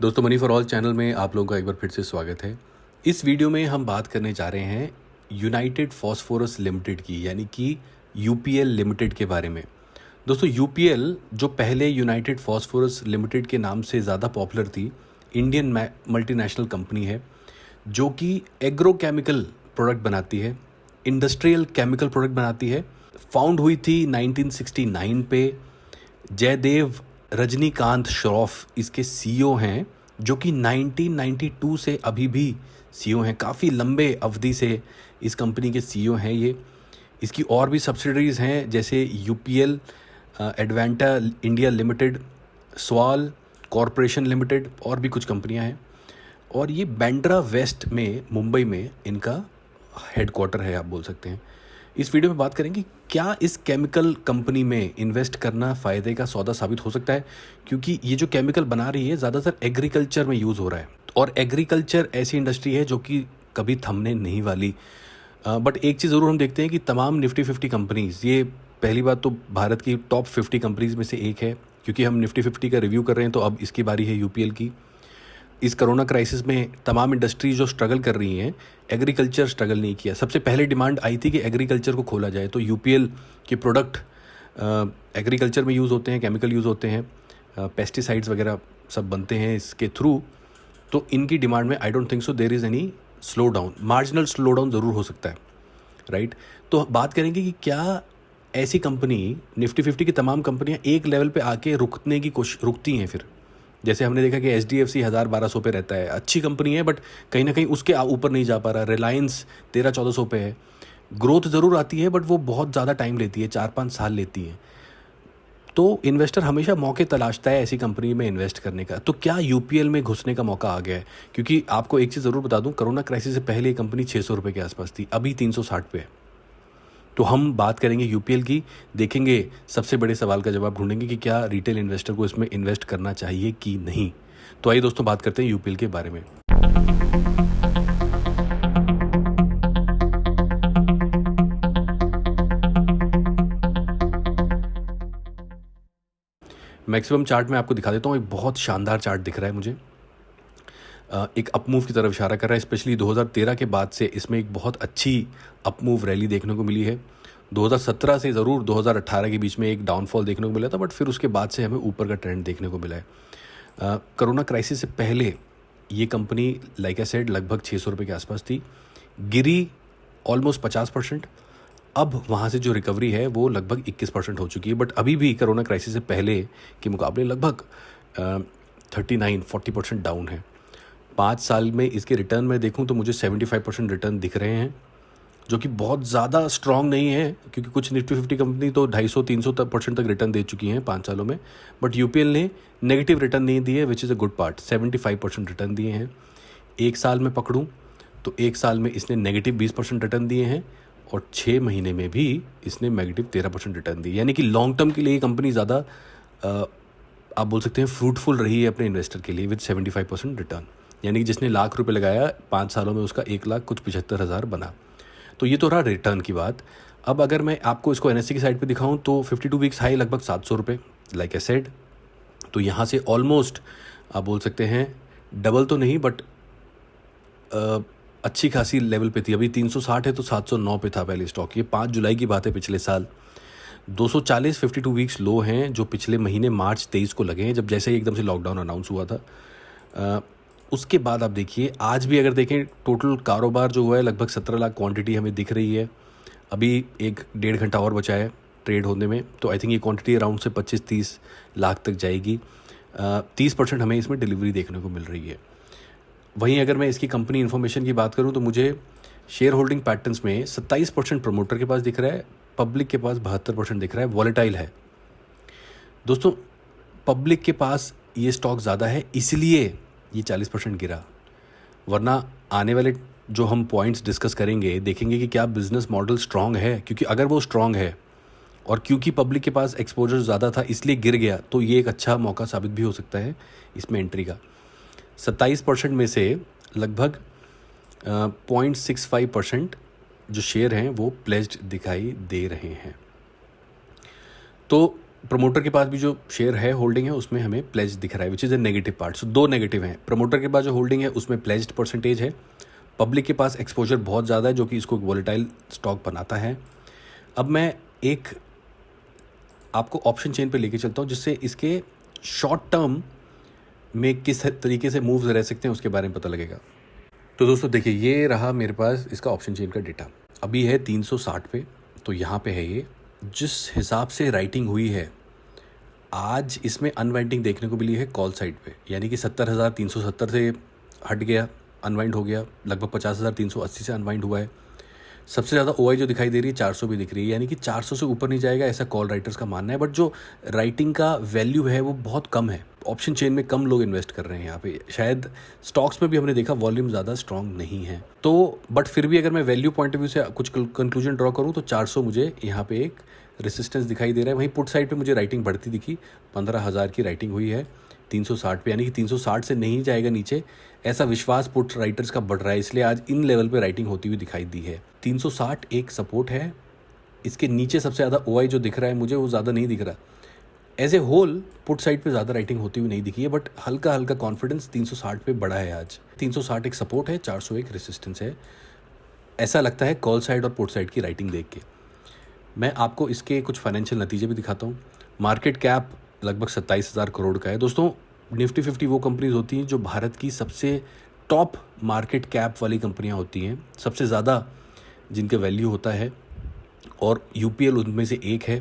दोस्तों, money for all channel में आप लोगों का एक बार फिर से स्वागत है। इस वीडियो में हम बात करने जा रहे हैं यूनाइटेड फॉस्फोरस लिमिटेड की, यानी कि यूपीएल लिमिटेड के बारे में। दोस्तों, यूपीएल जो पहले यूनाइटेड फॉस्फोरस लिमिटेड के नाम से ज़्यादा पॉपुलर थी, इंडियन मल्टीनेशनल कंपनी है जो कि एग्रोकेमिकल प्रोडक्ट बनाती है, इंडस्ट्रियल केमिकल प्रोडक्ट बनाती है। फाउंड हुई थी 1969 पे। जयदेव रजनीकांत श्रॉफ इसके सीईओ हैं, जो कि 1992 से अभी भी सीईओ हैं। काफ़ी लंबे अवधि से इस कंपनी के सीईओ हैं ये। इसकी और भी सब्सिडरीज़ हैं, जैसे यूपीएल, एडवेंटा इंडिया लिमिटेड, स्वाल कॉरपोरेशन लिमिटेड, और भी कुछ कंपनियां हैं। और ये बैंड्रा वेस्ट में, मुंबई में इनका हेडक्वार्टर है, आप बोल सकते हैं। इस वीडियो में बात करेंगे क्या इस केमिकल कंपनी में इन्वेस्ट करना फ़ायदे का सौदा साबित हो सकता है, क्योंकि ये जो केमिकल बना रही है ज़्यादातर एग्रीकल्चर में यूज़ हो रहा है, और एग्रीकल्चर ऐसी इंडस्ट्री है जो कि कभी थमने नहीं वाली। बट एक चीज़ ज़रूर हम देखते हैं कि तमाम निफ्टी 50 कंपनीज़, ये पहली बात तो भारत की टॉप 50 कंपनीज़ में से एक है। क्योंकि हम निफ्टी 50 का रिव्यू कर रहे हैं, तो अब इसकी बारी है यूपीएल की। इस कोरोना क्राइसिस में तमाम इंडस्ट्री जो स्ट्रगल कर रही हैं, एग्रीकल्चर स्ट्रगल नहीं किया। सबसे पहले डिमांड आई थी कि एग्रीकल्चर को खोला जाए, तो यूपीएल के प्रोडक्ट एग्रीकल्चर में यूज़ होते हैं, केमिकल यूज़ होते हैं, पेस्टिसाइड्स वगैरह सब बनते हैं इसके थ्रू। तो इनकी डिमांड में I don't think so there is any slow down. Marginal slow down ज़रूर हो सकता है, राइट। तो बात करेंगे कि क्या ऐसी कंपनी, निफ्टी 50 की तमाम कंपनियां एक लेवल पे आके रुकने की कोशिश रुकती हैं फिर। जैसे हमने देखा कि HDFC 1000-1200 पे रहता है, अच्छी कंपनी है, बट कहीं ना कहीं उसके ऊपर नहीं जा पा रहा। रिलायंस 1300-1400 पे है। ग्रोथ ज़रूर आती है, बट वो बहुत ज़्यादा टाइम लेती है, 4-5 साल लेती है। तो इन्वेस्टर हमेशा मौके तलाशता है ऐसी कंपनी में इन्वेस्ट करने का। तो क्या यूपीएल में घुसने का मौका आ गया है? क्योंकि आपको एक चीज़ ज़रूर बता दूं, कोरोना क्राइसिस से पहले ये कंपनी 600 रुपये के आसपास थी, अभी 360 पे है। तो हम बात करेंगे यूपीएल की, देखेंगे, सबसे बड़े सवाल का जवाब ढूंढेंगे कि क्या रिटेल इन्वेस्टर को इसमें इन्वेस्ट करना चाहिए कि नहीं। तो आइए दोस्तों, बात करते हैं यूपीएल के बारे में। मैक्सिमम चार्ट में आपको दिखा देता हूँ। एक बहुत शानदार चार्ट दिख रहा है मुझे, एक अपमूव की तरफ इशारा कर रहा है। स्पेशली 2013 के बाद से इसमें एक बहुत अच्छी अपमूव रैली देखने को मिली है। 2017 से ज़रूर 2018 के बीच में एक डाउनफॉल देखने को मिला था, बट फिर उसके बाद से हमें ऊपर का ट्रेंड देखने को मिला है। कोरोना क्राइसिस से पहले ये कंपनी, लाइक आई सेड, लगभग 600 रुपये के आसपास थी, गिरी ऑलमोस्ट 50%। अब वहाँ से जो रिकवरी है वो लगभग 21% हो चुकी है, बट अभी भी कोरोना क्राइसिस से पहले के मुकाबले लगभग 39-40% डाउन है। 5 साल में इसके रिटर्न में देखूं तो मुझे 75% रिटर्न दिख रहे हैं, जो कि बहुत ज़्यादा स्ट्रॉन्ग नहीं है, क्योंकि कुछ निफ्टी 50 कंपनी तो 250-300% तक रिटर्न दे चुकी हैं 5 सालों में। बट यूपीएल ने नेगेटिव रिटर्न नहीं दिए, विच is a good part. 75% return दिए हैं। एक साल में पकड़ूं तो एक साल में इसने नेगेटिव 20% रिटर्न दिए हैं, और 6 महीने में भी इसने नेगेटिव 13% रिटर्न दिए। यानी कि लॉन्ग टर्म के लिए ये कंपनी ज़्यादा, आप बोल सकते हैं, फ्रूटफुल रही है अपने इन्वेस्टर के लिए, विद 75% रिटर्न। यानी कि जिसने ₹1,00,000 लगाया 5 सालों में, उसका 1,75,000 बना। तो ये तो रहा रिटर्न की बात। अब अगर मैं आपको इसको NSE की साइड पे दिखाऊं तो 52 वीक्स हाई लगभग 700 रुपये, लाइक आई सेड। तो यहाँ से ऑलमोस्ट आप बोल सकते हैं डबल तो नहीं, बट अच्छी खासी लेवल पे थी। अभी 360 है तो 709 पे था पहले स्टॉक। ये 5 जुलाई की बात है पिछले साल। 240 52 वीक्स लो हैं, जो पिछले महीने मार्च 23 को लगे हैं, जब जैसे ही एकदम से लॉकडाउन अनाउंस हुआ था। उसके बाद आप देखिए, आज भी अगर देखें, टोटल कारोबार जो हुआ है लगभग 17 लाख क्वांटिटी हमें दिख रही है। अभी 1-1.5 घंटा और बचा है ट्रेड होने में, तो आई थिंक ये क्वांटिटी अराउंड से 25-30 लाख तक जाएगी। 30% हमें इसमें डिलीवरी देखने को मिल रही है। वहीं अगर मैं इसकी कंपनी इन्फॉर्मेशन की बात करूं तो मुझे शेयर होल्डिंग पैटर्न्स में 27% प्रमोटर के पास दिख रहा है, पब्लिक के पास 72% दिख रहा है। वॉलेटाइल है दोस्तों, पब्लिक के पास ये स्टॉक ज़्यादा है, इसलिए ये 40% गिरा। वरना आने वाले जो हम पॉइंट्स डिस्कस करेंगे, देखेंगे कि क्या बिजनेस मॉडल स्ट्रांग है। क्योंकि अगर वो स्ट्रांग है, और क्योंकि पब्लिक के पास एक्सपोजर ज़्यादा था इसलिए गिर गया, तो ये एक अच्छा मौका साबित भी हो सकता है इसमें एंट्री का। 27% में से लगभग 0.65% जो शेयर हैं वो प्लेज्ड दिखाई दे रहे हैं। तो प्रमोटर के पास भी जो शेयर है, होल्डिंग है, उसमें हमें प्लेज दिख रहा है, which is a negative part. So दो नेगेटिव हैं। प्रमोटर के पास जो होल्डिंग है उसमें प्लेज्ड परसेंटेज है, पब्लिक के पास एक्सपोजर बहुत ज़्यादा है जो कि इसको वॉलेटाइल स्टॉक बनाता है। अब मैं एक आपको ऑप्शन चेन पे लेके चलता हूँ जिससे इसके शॉर्ट टर्म में किस तरीके से मूव्स रह सकते हैं उसके बारे में पता लगेगा। तो दोस्तों देखिए, ये रहा मेरे पास इसका ऑप्शन चेन का डेटा। अभी है 360 पे, तो यहाँ पे है ये। जिस हिसाब से राइटिंग हुई है आज, इसमें अनवाइंडिंग देखने को मिली है कॉल साइड पे, यानी कि 70,370 से हट गया, अनवाइंड हो गया, लगभग 50,380 से अनवाइंड हुआ है। सबसे ज़्यादा ओआई जो दिखाई दे रही है 400 भी दिख रही है, यानी कि 400 से ऊपर नहीं जाएगा ऐसा कॉल राइटर्स का मानना है। बट जो राइटिंग का वैल्यू है वो बहुत कम है, ऑप्शन चेन में कम लोग इन्वेस्ट कर रहे हैं यहाँ पे। शायद स्टॉक्स में भी हमने देखा वॉल्यूम ज़्यादा स्ट्रॉन्ग नहीं है। तो बट फिर भी अगर मैं वैल्यू पॉइंट ऑफ व्यू से कुछ कंक्लूजन ड्रॉ करूँ तो 400 मुझे यहाँ पे एक रेसिस्टेंस दिखाई दे रहा है। वहीं पुट साइड पे मुझे राइटिंग बढ़ती दिखी, 15,000 की राइटिंग हुई है 360 पे, यानी कि 360 से नहीं जाएगा नीचे, ऐसा विश्वास पुट राइटर्स का बढ़ रहा है। इसलिए आज इन लेवल पे राइटिंग होती हुई दिखाई दी है। 360 एक सपोर्ट है, इसके नीचे सबसे ज़्यादा ओआई जो दिख रहा है मुझे वो ज़्यादा नहीं दिख रहा। As a whole put side पे ज़्यादा राइटिंग होती हुई नहीं दिखी है, बट हल्का हल्का कॉन्फिडेंस 360 पे बढ़ा है आज। 360 एक सपोर्ट है, 400 एक रेसिस्टेंस है, ऐसा लगता है कॉल साइड और पुट साइड की राइटिंग देख के। मैं आपको इसके कुछ फाइनेंशियल नतीजे भी दिखाता हूँ। मार्केट कैप लगभग 27,000 करोड़ का है। दोस्तों निफ्टी 50 वो कंपनीज होती हैं जो भारत की सबसे टॉप मार्केट कैप वाली कंपनियां होती हैं, सबसे ज़्यादा जिनका वैल्यू होता है, और यूपीएल उनमें से एक है।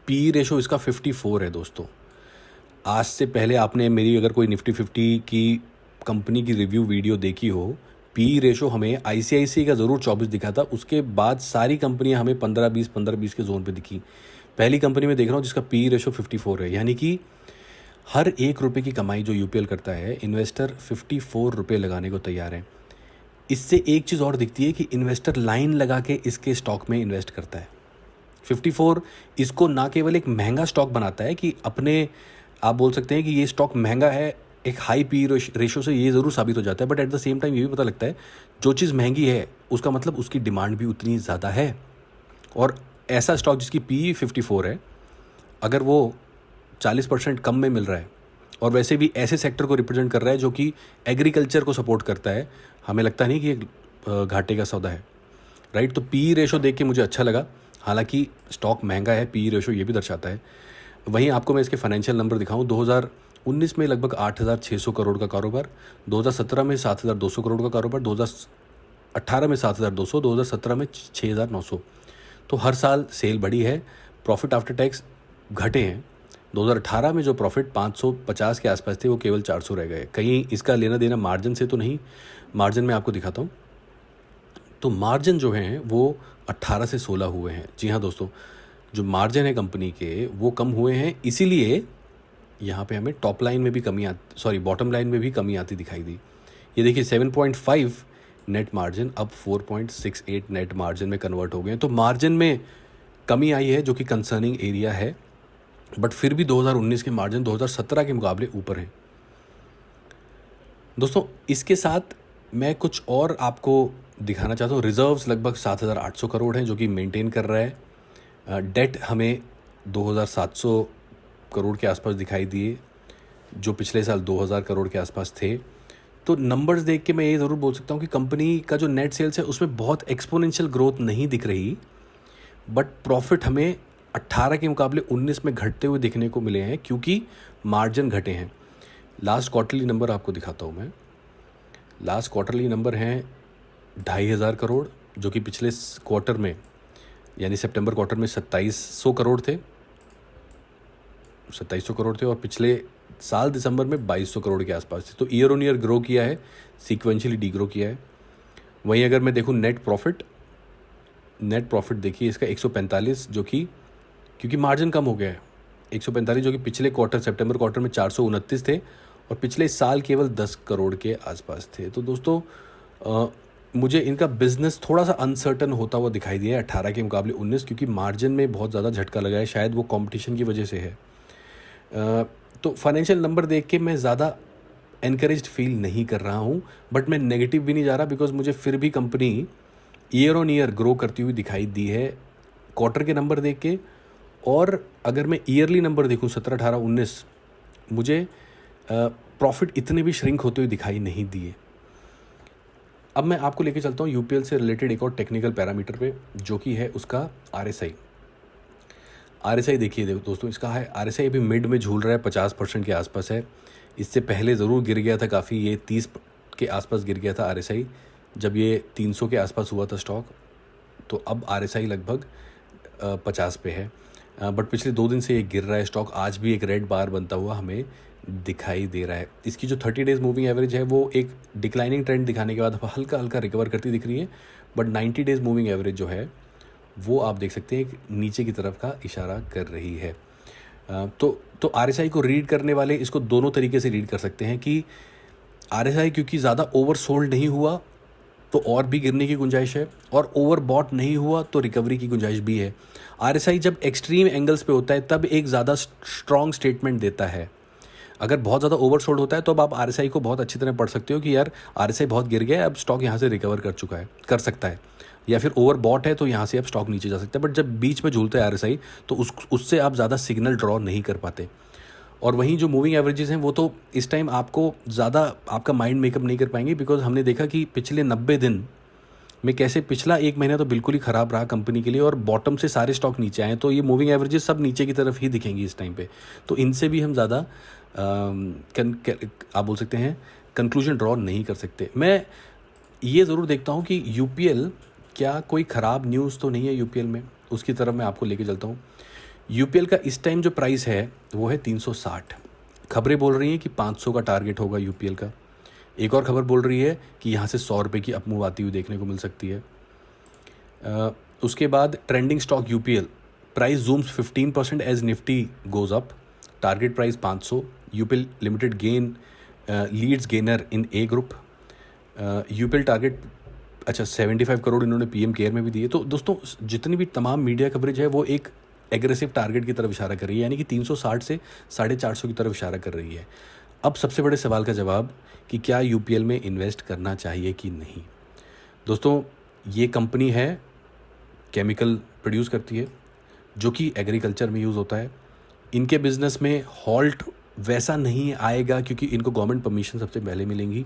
पी रेशो इसका 54 है। दोस्तों आज से पहले आपने मेरी अगर कोई निफ्टी 50 की कंपनी की रिव्यू वीडियो देखी हो, पी रेशो हमें आईसीआईसीआई का ज़रूर 24 दिखा था, उसके बाद सारी कंपनियां हमें 15-20 के जोन पे दिखी। पहली कंपनी में देख रहा हूँ जिसका पी रेशो 54 है, यानी कि हर 1 रुपये की कमाई जो यूपीएल करता है, इन्वेस्टर 54 रुपये लगाने को तैयार है। इससे एक चीज़ और दिखती है कि इन्वेस्टर लाइन लगा के इसके स्टॉक में इन्वेस्ट करता है। 54 इसको ना केवल एक महंगा स्टॉक बनाता है कि अपने, आप बोल सकते हैं कि ये स्टॉक महंगा है, एक हाई पी रेशो से ये ज़रूर साबित हो जाता है, but at the same time ये भी पता लगता है जो चीज़ महंगी है उसका मतलब उसकी डिमांड भी उतनी ज़्यादा है। और ऐसा स्टॉक जिसकी पी 54 है, अगर वो 40% कम में मिल रहा है और वैसे भी ऐसे सेक्टर को रिप्रेजेंट कर रहा है जो कि एग्रीकल्चर को सपोर्ट करता है, हमें लगता नहीं कि ये घाटे का सौदा है, राइट। तो पी रेशो देख के मुझे अच्छा लगा, हालांकि स्टॉक महंगा है, पी रेशो ये भी दर्शाता है। वहीं आपको मैं इसके फाइनेंशियल नंबर दिखाऊं, 2019 में लगभग 8,600 करोड़ का कारोबार, 2017 में 7,200 करोड़ का कारोबार, 2018 में 7,200, 2017 में 6,900। तो हर साल सेल बढ़ी है। प्रॉफिट आफ्टर टैक्स घटे हैं। 2018 में जो प्रॉफिट 550 के आसपास थे वो केवल 400 रह गए। कहीं इसका लेना देना मार्जिन से तो नहीं, मार्जिन में आपको दिखाता हूँ। तो मार्जिन जो हैं वो 18 से 16 हुए हैं। जी हाँ दोस्तों, जो मार्जिन है कंपनी के वो कम हुए हैं, इसीलिए यहाँ पे हमें टॉप लाइन में भी कमी बॉटम लाइन में भी कमी आती दिखाई दी। ये देखिए 7.5 नेट मार्जिन अब 4.68 नेट मार्जिन में कन्वर्ट हो गए हैं। तो मार्जिन में कमी आई है जो कि कंसर्निंग एरिया है, बट फिर भी 2019 के मार्जिन 2017 के मुकाबले ऊपर हैं। दोस्तों इसके साथ मैं कुछ और आपको दिखाना चाहता हूँ। रिजर्व्स लगभग 7,800 करोड़ हैं जो कि मेंटेन कर रहा है। डेट हमें 2,700 करोड़ के आसपास दिखाई दिए, जो पिछले साल 2,000 करोड़ के आसपास थे। तो नंबर्स देख के मैं ये ज़रूर बोल सकता हूँ कि कंपनी का जो नेट सेल्स है उसमें बहुत एक्सपोनेंशियल ग्रोथ नहीं दिख रही, बट प्रॉफिट हमें 18 के मुकाबले 19 में घटते हुए दिखने को मिले हैं क्योंकि मार्जिन घटे हैं। लास्ट क्वार्टरली नंबर आपको दिखाता हूँ मैं। लास्ट क्वार्टरली नंबर हैं 2,500 करोड़, जो कि पिछले क्वार्टर में यानी सितंबर क्वार्टर में 2,700 करोड़ थे, 2,700 करोड़ थे, और पिछले साल दिसंबर में 2,200 करोड़ के आसपास थे। तो ईयर ऑन ईयर ग्रो किया है, सीक्वेंशियली डी ग्रो किया है। वहीं अगर मैं देखूँ नेट प्रॉफिट देखिए इसका 145, जो कि क्योंकि मार्जिन कम हो गया है, 145 जो कि पिछले क्वार्टर सितंबर क्वार्टर में 429 थे और पिछले साल केवल 10 करोड़ के आसपास थे। तो दोस्तों मुझे इनका बिजनेस थोड़ा सा अनसर्टन होता हुआ दिखाई दिया है 18 के मुकाबले 19, क्योंकि मार्जिन में बहुत ज़्यादा झटका लगा है, शायद वो कंपटीशन की वजह से है। तो फाइनेंशियल नंबर देख के मैं ज़्यादा एनकरेज्ड फील नहीं कर रहा हूँ, बट मैं नेगेटिव भी नहीं जा रहा, बिकॉज मुझे फिर भी company year on year grow करती हुई दिखाई दी है क्वार्टर के नंबर देख के और अगर मैं ईयरली नंबर देखूँ 17, 18, 19, मुझे प्रॉफिट इतने भी श्रिंक होते हुए दिखाई नहीं दिए। अब मैं आपको लेके चलता हूँ यूपीएल से रिलेटेड एक और टेक्निकल पैरामीटर पे, जो कि है उसका आरएसआई। आरएसआई देखिए दोस्तों, इसका है आरएसआई अभी मिड में झूल रहा है, 50% के आसपास है। इससे पहले ज़रूर गिर गया था काफ़ी, ये 30 के आसपास गिर गया था आरएसआई जब ये 300 के आसपास हुआ था स्टॉक। तो अब आरएसआई लगभग 50 पे है, बट पिछले 2 दिन से ये गिर रहा है स्टॉक। आज भी एक रेड बार बनता हुआ हमें दिखाई दे रहा है। इसकी जो 30 डेज़ मूविंग एवरेज है वो एक डिक्लाइनिंग ट्रेंड दिखाने के बाद हल्का हल्का रिकवर करती दिख रही है, बट 90 डेज़ मूविंग एवरेज जो है वो आप देख सकते हैं एक नीचे की तरफ का इशारा कर रही है। तो आरएसआई को रीड करने वाले इसको दोनों तरीके से रीड कर सकते हैं कि आरएसआई क्योंकि ज़्यादा ओवरसोल्ड नहीं हुआ तो और भी गिरने की गुंजाइश है, और ओवर बॉट नहीं हुआ तो रिकवरी की गुंजाइश भी है। आरएसआई जब एक्सट्रीम एंगल्स पे होता है तब एक ज़्यादा स्ट्रॉन्ग स्टेटमेंट देता है। अगर बहुत ज़्यादा ओवरसोल्ड होता है तो अब आप आरएसआई को बहुत अच्छी तरह पढ़ सकते हो कि यार आरएसआई बहुत गिर गया है, अब स्टॉक यहाँ से रिकवर कर सकता है, या फिर ओवर बॉट है तो यहाँ से अब स्टॉक नीचे जा सकता है। बट जब बीच में झूलता है आरएसआई तो उससे आप ज़्यादा सिग्नल ड्रॉ नहीं कर पाते। और वहीं जो मूविंग एवरेजेस हैं वो तो इस टाइम आपको ज़्यादा आपका माइंड मेकअप नहीं कर पाएंगे, बिकॉज हमने देखा कि पिछले 90 दिन में कैसे पिछला 1 महीना तो बिल्कुल ही ख़राब रहा कंपनी के लिए, और बॉटम से सारे स्टॉक नीचे आए, तो ये मूविंग एवरेजेस सब नीचे की तरफ ही दिखेंगी इस टाइम पे। तो इनसे भी हम ज़्यादा आप बोल सकते हैं कंक्लूजन ड्रॉ नहीं कर सकते। मैं ये ज़रूर देखता हूँ कि यूपीएल क्या कोई ख़राब न्यूज़ तो नहीं है यूपीएल में, उसकी तरफ मैं आपको लेके चलता हूँ। यूपीएल का इस टाइम जो प्राइस है वो है 360। खबरें बोल रही हैं कि 500 का टारगेट होगा यूपीएल का। एक और खबर बोल रही है कि यहाँ से 100 रुपये की अपमूव आती हुई देखने को मिल सकती है। उसके बाद trending stock UPL price zooms 15% as Nifty goes up, target price 500। UPL limited gain leads gainer in A group. UPL target 75 crore इन्होंने पीएम केयर में भी दिए। तो दोस्तों जितनी भी तमाम मीडिया कवरेज है वो एक एग्रेसिव टारगेट की तरफ इशारा कर रही है, यानी कि 360 से 450 की तरफ इशारा कर रही है। अब सबसे बड़े सवाल का जवाब कि क्या यूपीएल में इन्वेस्ट करना चाहिए कि नहीं। दोस्तों ये कंपनी है केमिकल प्रोड्यूस करती है जो कि एग्रीकल्चर में यूज़ होता है। इनके बिज़नेस में हॉल्ट वैसा नहीं आएगा क्योंकि इनको गवर्नमेंट परमिशन सबसे पहले मिलेंगी।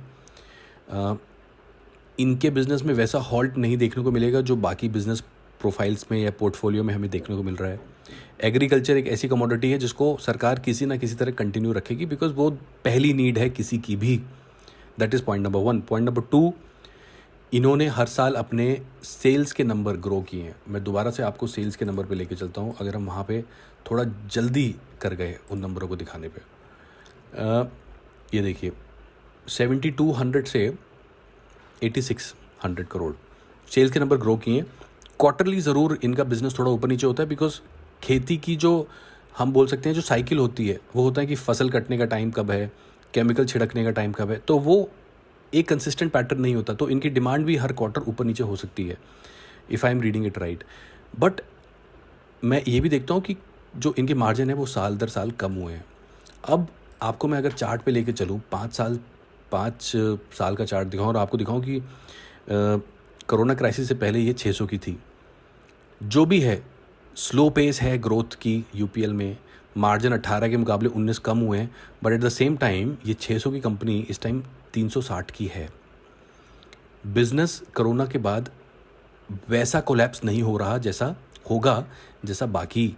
इनके बिज़नेस में वैसा हॉल्ट नहीं देखने को मिलेगा जो बाकी बिज़नेस प्रोफाइल्स में या पोर्टफोलियो में हमें देखने को मिल रहा है। एग्रीकल्चर एक ऐसी कमोडिटी है जिसको सरकार किसी ना किसी तरह कंटिन्यू रखेगी, बिकॉज वो पहली नीड है किसी की भी। That is point number 1। Point number 2, इन्होंने हर साल अपने सेल्स के नंबर ग्रो किए हैं। मैं दोबारा से आपको सेल्स के नंबर पे लेके चलता हूँ, अगर हम वहाँ पे थोड़ा जल्दी कर गए उन नंबरों को दिखाने पे। ये देखिए 7200 से 8600 करोड़ सेल्स के नंबर ग्रो किए हैं। क्वार्टरली ज़रूर इनका बिजनेस थोड़ा ऊपर नीचे होता है, बिकॉज खेती की जो हम बोल सकते हैं जो साइकिल होती है वो होता है कि फसल कटने का टाइम कब है, केमिकल छिड़कने का टाइम कब है, तो वो एक कंसिस्टेंट पैटर्न नहीं होता। तो इनकी डिमांड भी हर क्वार्टर ऊपर नीचे हो सकती है, if I am reading it right. But मैं ये भी देखता हूँ कि जो इनके मार्जिन है वो साल दर साल कम हुए हैं। अब आपको मैं अगर चार्ट पे लेके चलूँ 5 साल का चार्ट दिखाऊँ और आपको दिखाऊँ कि कोरोना क्राइसिस से पहले ये 600 की थी। जो भी है स्लो पेस है ग्रोथ की यूपीएल में, मार्जिन 18 के मुकाबले 19 कम हुए हैं, but at the same time ये 600 की कंपनी इस टाइम 360 की है। बिजनेस कोरोना के बाद वैसा कोलैप्स नहीं हो रहा जैसा होगा, जैसा बाकी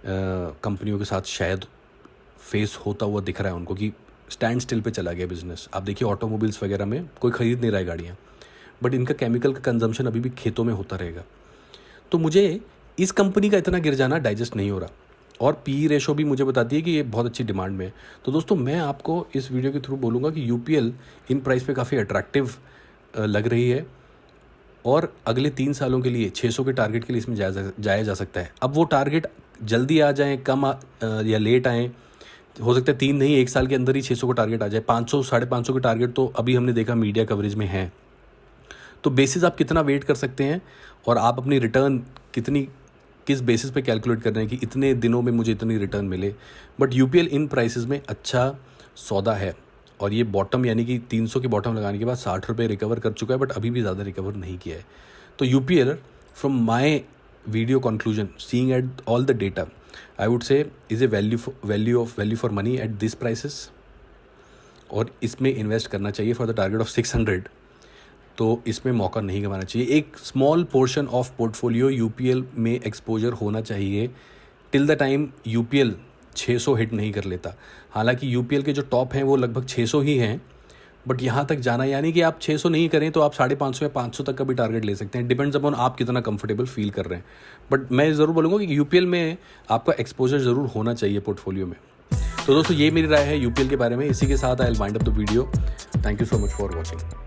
कंपनियों के साथ शायद फेस होता हुआ दिख रहा है उनको कि स्टैंड स्टिल पे चला गया बिजनेस। आप देखिए ऑटोमोबाइल्स वगैरह में कोई ख़रीद नहीं रहा है गाड़ियाँ, बट इनका केमिकल का कंजम्पशन अभी भी खेतों में होता रहेगा। तो मुझे इस कंपनी का इतना गिर जाना डाइजेस्ट नहीं हो रहा, और पी रेशो भी मुझे बताती है कि ये बहुत अच्छी डिमांड में है। तो दोस्तों मैं आपको इस वीडियो के थ्रू बोलूँगा कि यूपीएल इन प्राइस पे काफ़ी अट्रैक्टिव लग रही है, और अगले 3 सालों के लिए 600 के टारगेट के लिए इसमें जाया जा सकता है। अब वो टारगेट जल्दी आ जाए, कम या लेट आए, हो सकता है 3 नहीं 1 साल के अंदर ही 600 का टारगेट आ जाए। 500 550 के टारगेट तो अभी हमने देखा मीडिया कवरेज में है। तो बेसिस आप कितना वेट कर सकते हैं और आप अपनी रिटर्न किस बेसिस पे कैलकुलेट कर रहे हैं कि इतने दिनों में मुझे इतनी रिटर्न मिले। बट यूपीएल इन प्राइसेस में अच्छा सौदा है, और ये बॉटम यानी कि 300 की बॉटम लगाने के बाद 60 रुपये रिकवर कर चुका है, बट अभी भी ज़्यादा रिकवर नहीं किया है। तो UPL from my video conclusion seeing at all the data, I would say is a value for money at this prices, और इसमें इन्वेस्ट करना चाहिए फॉर द टारगेट ऑफ 600। तो इसमें मौका नहीं गंवाना चाहिए। एक small portion of portfolio UPL में एक्सपोजर होना चाहिए till the time UPL 600 hit नहीं कर लेता। हालांकि यूपीएल के जो टॉप हैं वो लगभग 600 ही हैं, बट यहाँ तक जाना यानी कि आप 600 नहीं करें तो आप 550 या 500 तक का भी टारगेट ले सकते हैं, डिपेंड्स अपॉन आप कितना कंफर्टेबल फील कर रहे हैं। बट मैं ज़रूर बोलूँगा कि यूपीएल में आपका एक्सपोजर ज़रूर होना चाहिए पोर्टफोलियो में। तो दोस्तों ये मेरी राय है यूपीएल के बारे में। इसी के साथ I will wind up the video. Thank you so much for watching.